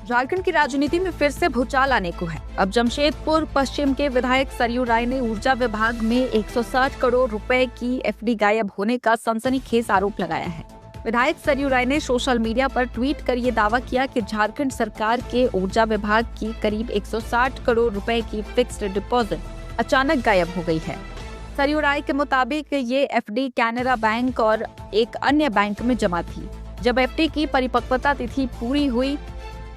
झारखंड की राजनीति में फिर से भूचाल आने को है। अब जमशेदपुर पश्चिम के विधायक सरयू राय ने ऊर्जा विभाग में 160 करोड़ रुपए की एफडी गायब होने का सनसनीखेज आरोप लगाया है। विधायक सरयू राय ने सोशल मीडिया पर ट्वीट कर ये दावा किया कि झारखंड सरकार के ऊर्जा विभाग की करीब 160 करोड़ रुपए की फिक्स्ड डिपॉजिट अचानक गायब हो गई है। सरयू राय के मुताबिक ये एफडी कैनरा बैंक और एक अन्य बैंक में जमा थी। जब एफडी की परिपक्वता तिथि पूरी हुई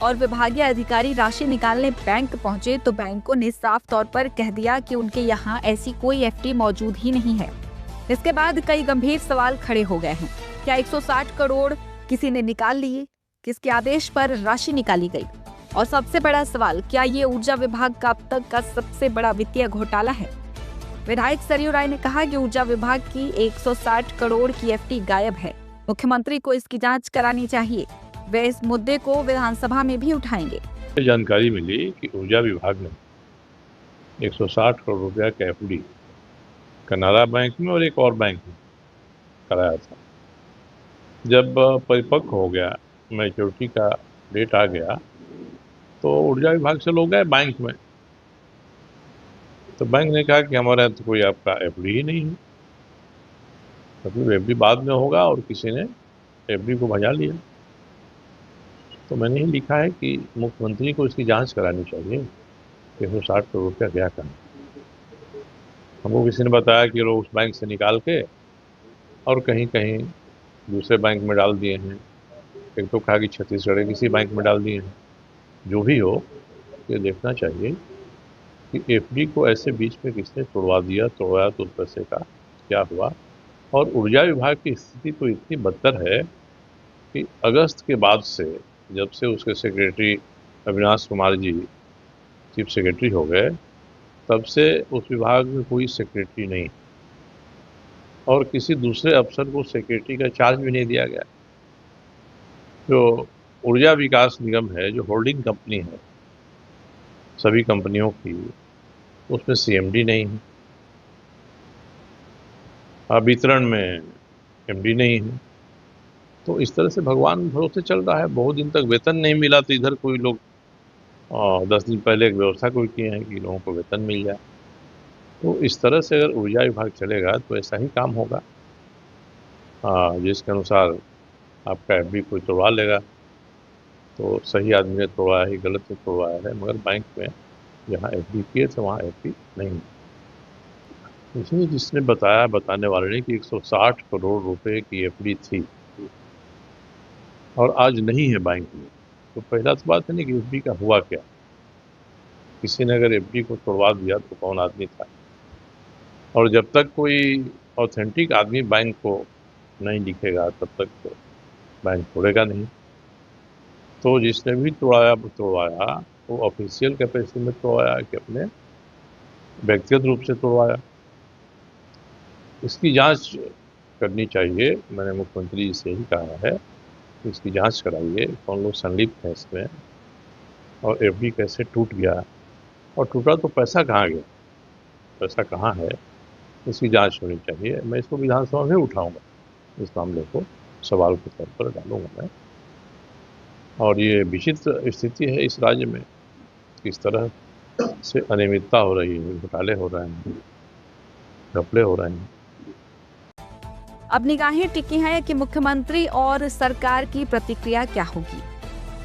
और विभागीय अधिकारी राशि निकालने बैंक पहुंचे तो बैंकों ने साफ तौर पर कह दिया कि उनके यहाँ ऐसी कोई एफडी मौजूद ही नहीं है। इसके बाद कई गंभीर सवाल खड़े हो गए हैं। क्या 160 करोड़ किसी ने निकाल लिए? किसके आदेश पर राशि निकाली गई? और सबसे बड़ा सवाल, क्या ये ऊर्जा विभाग का अब तक का सबसे बड़ा वित्तीय घोटाला है? विधायक सरयू राय ने कहा कि ऊर्जा विभाग की 160 करोड़ की एफडी गायब है। मुख्यमंत्री को इसकी जांच करानी चाहिए। वे इस मुद्दे को विधानसभा में भी उठाएंगे। जानकारी मिली कि ऊर्जा विभाग ने 160 करोड़ रुपया का एफडी कनारा बैंक में और एक और बैंक में कराया था। जब परिपक्व हो गया, मैच्योरिटी का डेट आ गया, तो ऊर्जा विभाग से लोग गए बैंक में। तो बैंक ने कहा कि हमारे यहाँ तो कोई आपका एफडी ही नहीं है, मतलब एफडी बाद में होगा, और किसी ने एफडी को भजा लिया। तो मैंने ही लिखा है कि मुख्यमंत्री को इसकी जांच करानी चाहिए कि 160 करोड़ रुपया गया कहाँ। हमको किसी ने बताया कि लोग उस बैंक से निकाल के और कहीं कहीं दूसरे बैंक में डाल दिए हैं। एक तो कहा कि छत्तीसगढ़ किसी बैंक में डाल दिए हैं। जो भी हो, ये देखना चाहिए कि एफडी को ऐसे बीच में किसने तोड़वाया तो उस पैसे का क्या हुआ। और ऊर्जा विभाग की स्थिति तो इतनी बदतर है कि अगस्त के बाद से, जब से उसके secretary Avinash Kumar ji chief secretary हो गए, तब से उस विभाग में कोई सेक्रेटरी नहीं और किसी दूसरे अफसर को सेक्रेटरी का चार्ज भी नहीं दिया गया। जो ऊर्जा विकास निगम है, जो होल्डिंग कंपनी है सभी कंपनियों की, उसमें सीएमडी नहीं है, वितरण में एमडी नहीं है। तो इस तरह से भगवान भरोसे चल रहा है। बहुत दिन तक वेतन नहीं मिला, तो इधर कोई लोग 10 दिन पहले एक व्यवस्था कोई किए हैं कि लोगों को वेतन मिल जाए। तो इस तरह से अगर ऊर्जा विभाग चलेगा तो ऐसा ही काम होगा, जिसके अनुसार आपका एफडी कोई तोड़वा लेगा, तो सही आदमी ने तोड़वाया ही, गलत ने तोड़वाया है। मगर बैंक में जहाँ एफडी किए थे वहाँ एफडी नहीं है। इसलिए जिसने बताने वाले ने कि 160 करोड़ रुपए की एफडी थी और आज नहीं है बैंक में, तो पहला तो बात है ना कि एफडी का हुआ क्या। किसी ने अगर एफडी को तोड़वा दिया तो कौन आदमी था। और जब तक कोई ऑथेंटिक आदमी बैंक को नहीं दिखेगा तब तक तो बैंक तोड़ेगा नहीं। तो जिसने भी तोड़वाया वो ऑफिशियल कैपेसिटी में तोड़वाया कि अपने व्यक्तिगत रूप से तोड़वाया। इसकी जांच करनी चाहिए। मैंने मुख्यमंत्री जी से ही कहा है कि इसकी जांच कराइए, कौन लोग संलिप्त हैं इसमें, और एफडी कैसे टूट गया, और टूटा तो पैसा कहाँ गया, पैसा कहाँ है, इसकी जांच होनी चाहिए। मैं इसको विधानसभा में उठाऊंगा, इस मामले को सवाल के तौर पर डालूंगा मैं। और ये विचित्र स्थिति है इस राज्य में, किस तरह से अनियमितता हो रही है, घोटाले हो रहे हैं, घपले हो रहे हैं। अब निगाहें टिकी हैं कि मुख्यमंत्री और सरकार की प्रतिक्रिया क्या होगी।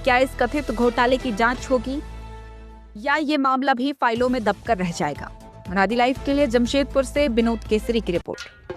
क्या इस कथित घोटाले की जांच होगी या ये मामला भी फाइलों में दबकर रह जाएगा? मरादी लाइव के लिए जमशेदपुर से विनोद केसरी की रिपोर्ट।